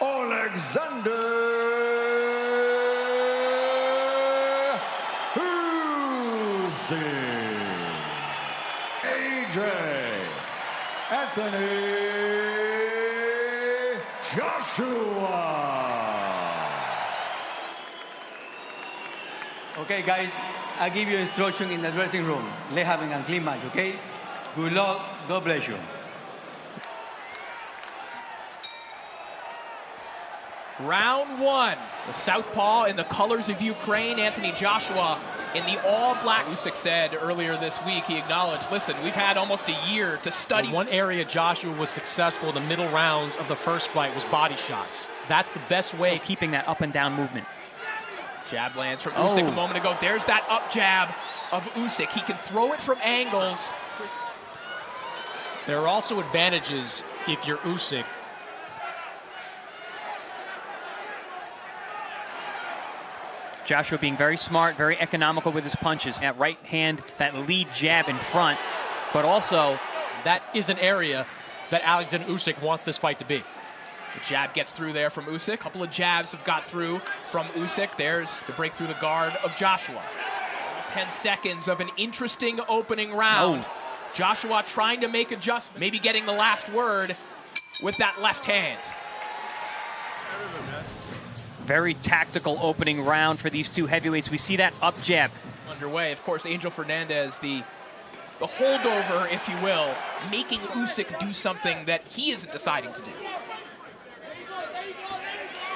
Oleksandr Usyk. Anthony Joshua. Okay, guys, I give you instruction in the dressing room. Let's have a clean match, okay? Good luck. God bless you. Round one. The southpaw in the colors of Ukraine, Anthony Joshua in the all-black. Usyk said earlier this week, he acknowledged, listen, we've had almost a year to study. One area Joshua was successful in the middle rounds of the first fight was body shots. That's the best way of keeping that up and down movement. Jab lands from Usyk a moment ago. There's that up jab of Usyk. He can throw it from angles. There are also advantages if you're Usyk. Joshua being very smart, very economical with his punches. That right hand, that lead jab in front, but also that is an area that Oleksandr Usyk wants this fight to be. The jab gets through there from Usyk. A couple of jabs have got through from Usyk. There's the break through the guard of Joshua. 10 seconds of an interesting opening round. Joshua trying to make adjustments, maybe getting the last word with that left hand. very tactical opening round for these two heavyweights. We see that up jab. Underway, of course, Angel Fernandez, the holdover, if you will, making Usyk do something that he isn't deciding to do.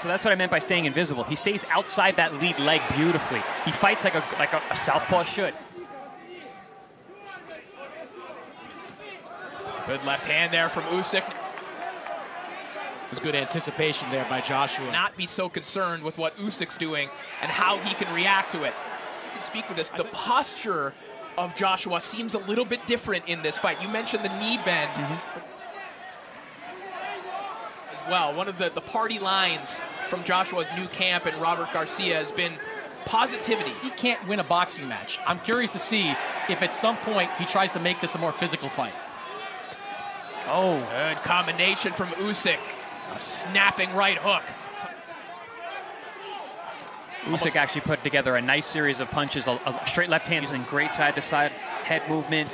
So that's what I meant by staying invisible. He stays outside that lead leg beautifully. He fights like a southpaw should. Good left hand there from Usyk. There's good anticipation there by Joshua. Not be so concerned with what Usyk's doing and how he can react to it. You can speak to this. The posture of Joshua seems a little bit different in this fight. You mentioned the knee bend as well. One of the party lines from Joshua's new camp and Robert Garcia has been positivity. He can't win a boxing match. I'm curious to see if at some point he tries to make this a more physical fight. Oh, good combination from Usyk. A snapping right hook. Usyk actually put together a nice series of punches, a straight left hand using great side-to-side head movement,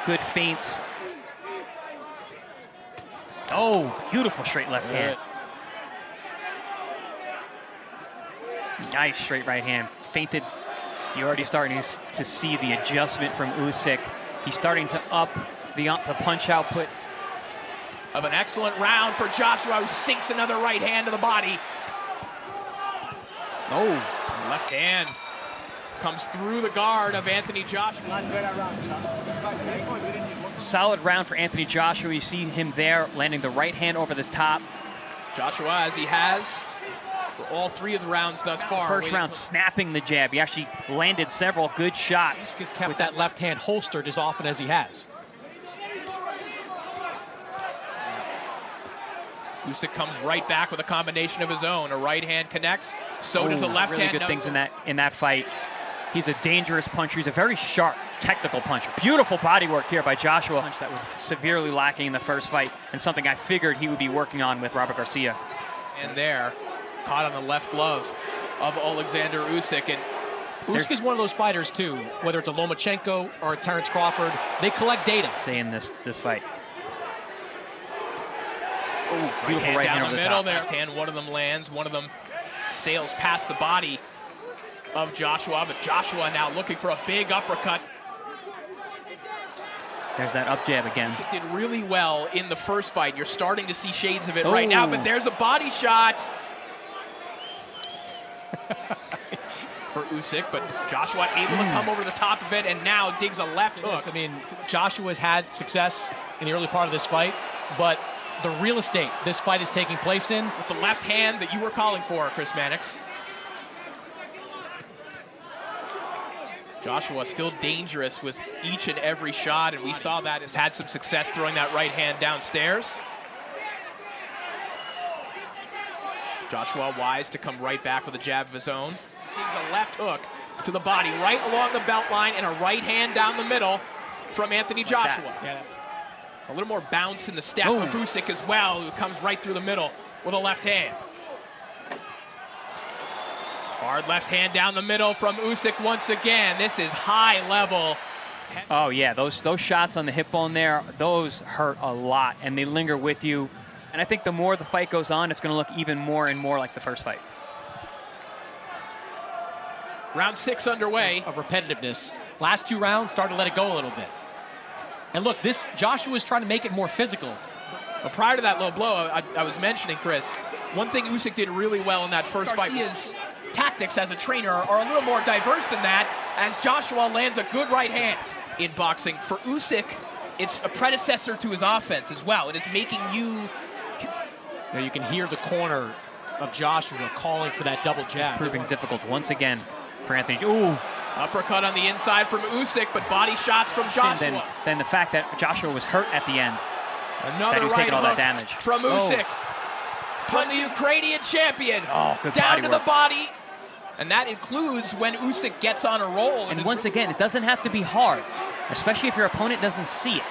good feints. Oh, beautiful straight left hand. Nice straight right hand. Feinted. You're already starting to see the adjustment from Usyk. He's starting to up the punch output. Of an excellent round for Joshua, who sinks another right hand to the body. Oh, left hand comes through the guard of Anthony Joshua. Solid round for Anthony Joshua. You see him there landing the right hand over the top. Joshua, as he has for all three of the rounds thus far. First round snapping the jab. He actually landed several good shots. He's kept that left hand holstered as often as he has. Usyk comes right back with a combination of his own. A right hand connects, so does a left hand. Really good things in that fight. He's a dangerous puncher. He's a very sharp, technical puncher. Beautiful body work here by Joshua. Punch that was severely lacking in the first fight, and something I figured he would be working on with Robert Garcia. And there, caught on the left glove of Oleksandr Usyk. And Usyk is one of those fighters too, whether it's a Lomachenko or a Terrence Crawford, they collect data. Stay in this fight. Oh, beautiful right hand down the middle there. And one of them lands, one of them sails past the body of Joshua, but Joshua now looking for a big uppercut. There's that up jab again. He did really well in the first fight. You're starting to see shades of it right now, but there's a body shot for Usyk, but Joshua able to come over the top of it and now digs a left hook. I mean, Joshua's had success in the early part of this fight, but the real estate this fight is taking place in. With the left hand that you were calling for, Chris Mannix. Joshua still dangerous with each and every shot, and we saw that has had some success throwing that right hand downstairs. Joshua wise to come right back with a jab of his own. He's a left hook to the body, right along the belt line, and a right hand down the middle from Anthony Joshua. A little more bounce in the step of Usyk as well, who comes right through the middle. with a left hand. Hard left hand down the middle from Usyk once again. This is high level. Oh yeah, those shots on the hip bone there, those hurt a lot, and they linger with you. And I think the more the fight goes on, it's going to look even more and more like the first fight. Round 6 underway. Of repetitiveness. Last 2 rounds, started to let it go a little bit. And look, this Joshua is trying to make it more physical. But prior to that low blow, I was mentioning, Chris, one thing Usyk did really well in that first fight. His tactics as a trainer are a little more diverse than that, as Joshua lands a good right hand in boxing. For Usyk, it's a predecessor to his offense as well. It is making you... Now you can hear the corner of Joshua calling for that double jab. It's proving difficult once again for Anthony. Ooh. Uppercut on the inside from Usyk, but body shots from Joshua. And then the fact that Joshua was hurt at the end. Another that he was right taking all that hook damage. From Usyk. From the Ukrainian champion. Oh, good down body to work. the body. And that includes when Usyk gets on a roll. And once again, it doesn't have to be hard, especially if your opponent doesn't see it.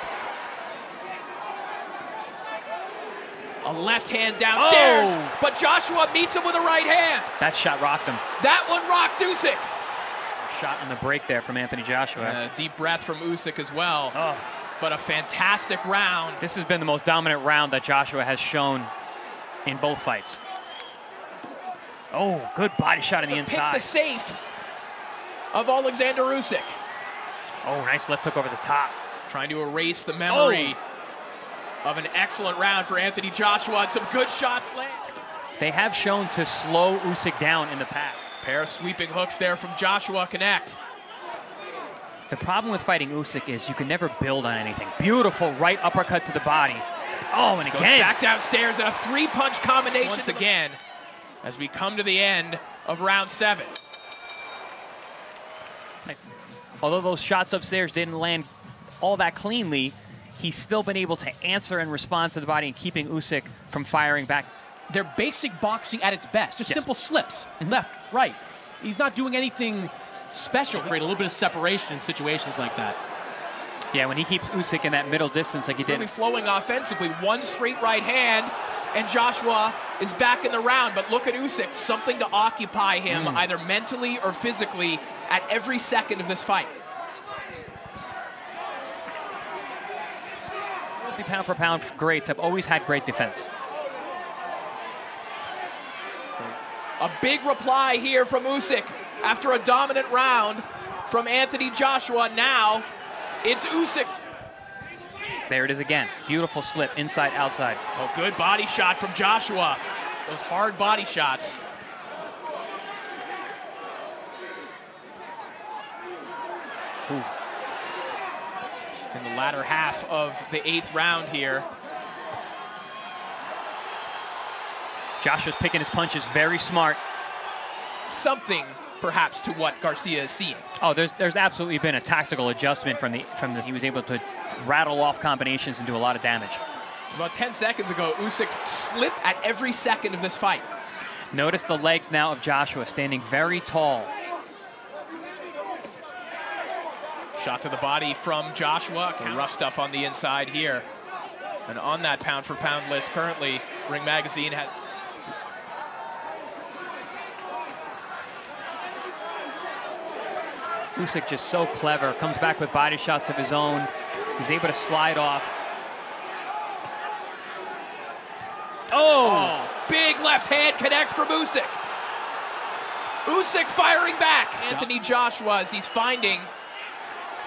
A left hand downstairs, Oh. but Joshua meets him with a right hand. That shot rocked him. That one rocked Usyk. Shot on the break there from Anthony Joshua. A deep breath from Usyk as well. Oh. But a fantastic round. This has been the most dominant round that Joshua has shown in both fights. Oh, good body shot on the inside. Pick the safe of Oleksandr Usyk. Oh, nice left hook over the top. Trying to erase the memory of an excellent round for Anthony Joshua, and some good shots land. They have shown to slow Usyk down in the past. Pair of sweeping hooks there from Joshua connect. The problem with fighting Usyk is you can never build on anything. Beautiful right uppercut to the body. Oh, and Goes again. back downstairs and a 3-punch combination once again as we come to the end of round 7. Although those shots upstairs didn't land all that cleanly, he's still been able to answer and respond to the body and keeping Usyk from firing back. They're basic boxing at its best. Just Yes. simple slips. Left, right. He's not doing anything special. Create a little bit of separation in situations like that. Yeah, when he keeps Usyk in that middle distance like he did. Really flowing offensively. One straight right hand, and Joshua is back in the round. But look at Usyk, something to occupy him either mentally or physically at every second of this fight. Pound for pound greats have always had great defense. A big reply here from Usyk after a dominant round from Anthony Joshua. Now it's Usyk. There it is again. Beautiful slip, inside, outside. Oh, good body shot from Joshua. Those hard body shots. Ooh. In the latter half of the 8th round here. Joshua's picking his punches very smart. Something, perhaps, to what Garcia is seeing. Oh, there's absolutely been a tactical adjustment from this. He was able to rattle off combinations and do a lot of damage. About 10 seconds ago, Usyk slipped at every second of this fight. Notice the legs now of Joshua standing very tall. Shot to the body from Joshua. Rough stuff on the inside here. And on that pound-for-pound list currently, Ring Magazine has... Usyk just so clever. Comes back with body shots of his own. He's able to slide off. Oh! Big left hand connects from Usyk. Usyk firing back. Anthony Joshua, as he's finding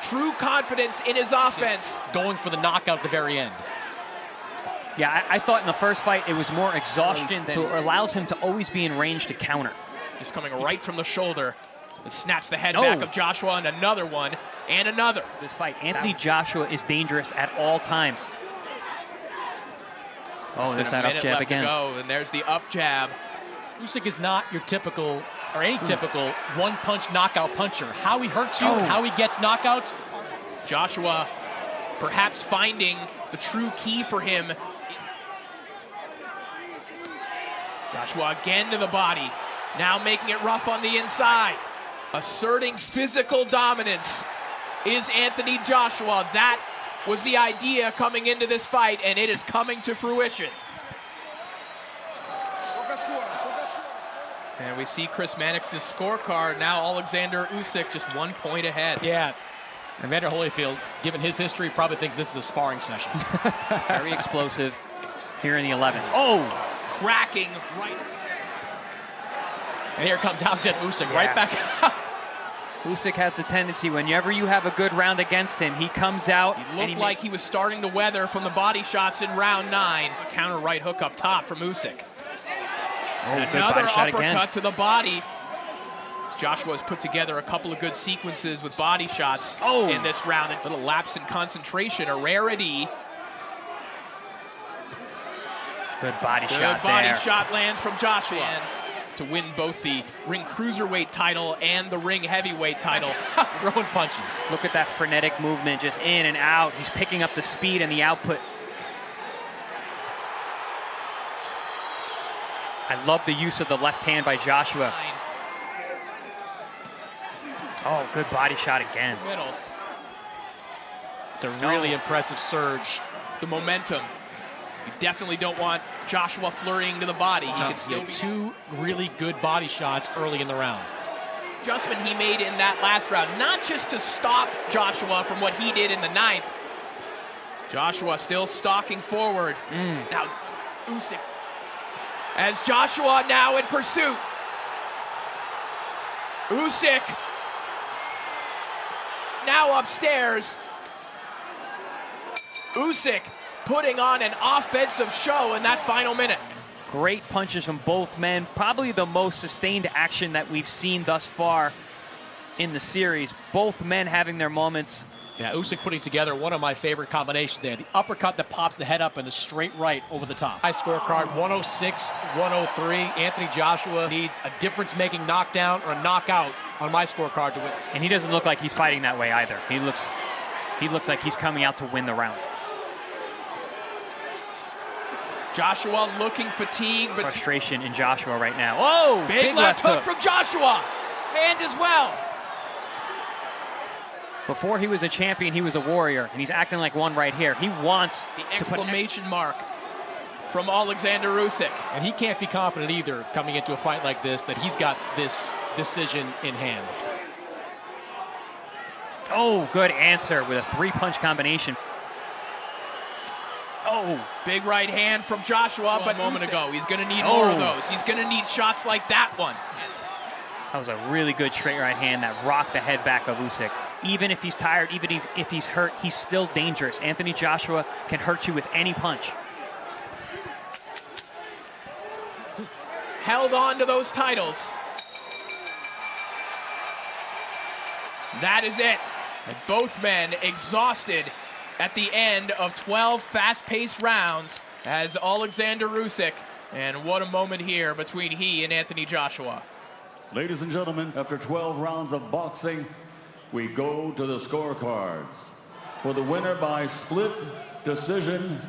true confidence in his offense. Going for the knockout at the very end. Yeah, I thought in the first fight it was more exhaustion, so it allows him to always be in range to counter. Just coming right from the shoulder. It snaps the head back of Joshua, and another one, and another. This fight, Anthony Joshua is dangerous at all times. Oh, there's that up jab again. And there's the up jab. Usyk is not your typical or atypical one-punch knockout puncher. How he hurts you, how he gets knockouts. Joshua perhaps finding the true key for him. Joshua again to the body. Now making it rough on the inside. Asserting physical dominance is Anthony Joshua. That was the idea coming into this fight, and it is coming to fruition. And we see Chris Mannix's scorecard. Now Oleksandr Usyk just 1 point ahead. Yeah. And Evander Holyfield, given his history, probably thinks this is a sparring session. Very explosive here in the 11th. Oh! Cracking right. And here comes Oleksandr Usyk right back out. Usyk has the tendency, whenever you have a good round against him, he comes out. He looked like he was starting to weather from the body shots in round 9. A counter right hook up top from Usyk. Oh, Another uppercut to the body. Joshua's put together a couple of good sequences with body shots in this round. A little lapse in concentration, a rarity. Good body shot there. Good body shot lands from Joshua. And to win both the ring cruiserweight title and the ring heavyweight title. Throwing punches. Look at that frenetic movement, just in and out. He's picking up the speed and the output. I love the use of the left hand by Joshua. Oh, good body shot again. Middle. It's a really impressive surge. The momentum. You definitely don't want Joshua flurrying to the body. He can still be 2 really good body shots early in the round. Adjustment he made in that last round, not just to stop Joshua from what he did in the 9th. Joshua still stalking forward. Now, Usyk. As Joshua now in pursuit. Usyk now upstairs. Usyk putting on an offensive show in that final minute. Great punches from both men. Probably the most sustained action that we've seen thus far in the series. Both men having their moments. Yeah, Usyk putting together one of my favorite combinations there. The uppercut that pops the head up and the straight right over the top. High scorecard, 106-103. Anthony Joshua needs a difference-making knockdown or a knockout on my scorecard to win. And he doesn't look like he's fighting that way either. He looks like he's coming out to win the round. Joshua looking fatigued, but frustration in Joshua right now. Whoa! Big left hook from Joshua. Hand as well. Before he was a champion, he was a warrior, and he's acting like one right here. He wants the exclamation mark from Oleksandr Usyk. And he can't be confident either coming into a fight like this that he's got this decision in hand. Oh, good answer with a 3-punch combination. Oh, big right hand from Joshua, but a moment ago. He's going to need more of those. He's going to need shots like that one. That was a really good straight right hand that rocked the head back of Usyk. Even if he's tired, even if he's hurt, he's still dangerous. Anthony Joshua can hurt you with any punch. Held on to those titles. That is it. And both men exhausted at the end of 12 fast-paced rounds as Oleksandr Usyk. And what a moment here between he and Anthony Joshua. Ladies and gentlemen, after 12 rounds of boxing, we go to the scorecards. For the winner by split decision,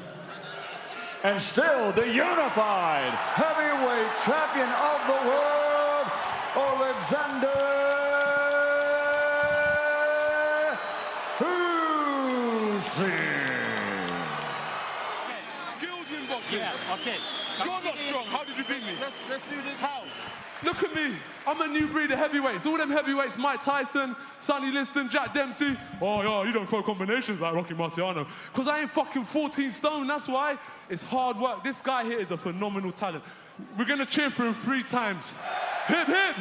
and still the unified heavyweight champion of the world, Oleksandr Usyk. Skilled in boxing. Yeah, okay. You're not strong. How did you beat me? Let's do this. How? Look at me. I'm a new breed of heavyweights. All them heavyweights, Mike Tyson, Sonny Liston, Jack Dempsey. Oh, yeah, you don't throw combinations like Rocky Marciano. Because I ain't fucking 14 stone, that's why. It's hard work. This guy here is a phenomenal talent. We're going to cheer for him 3 times. Hip, hip.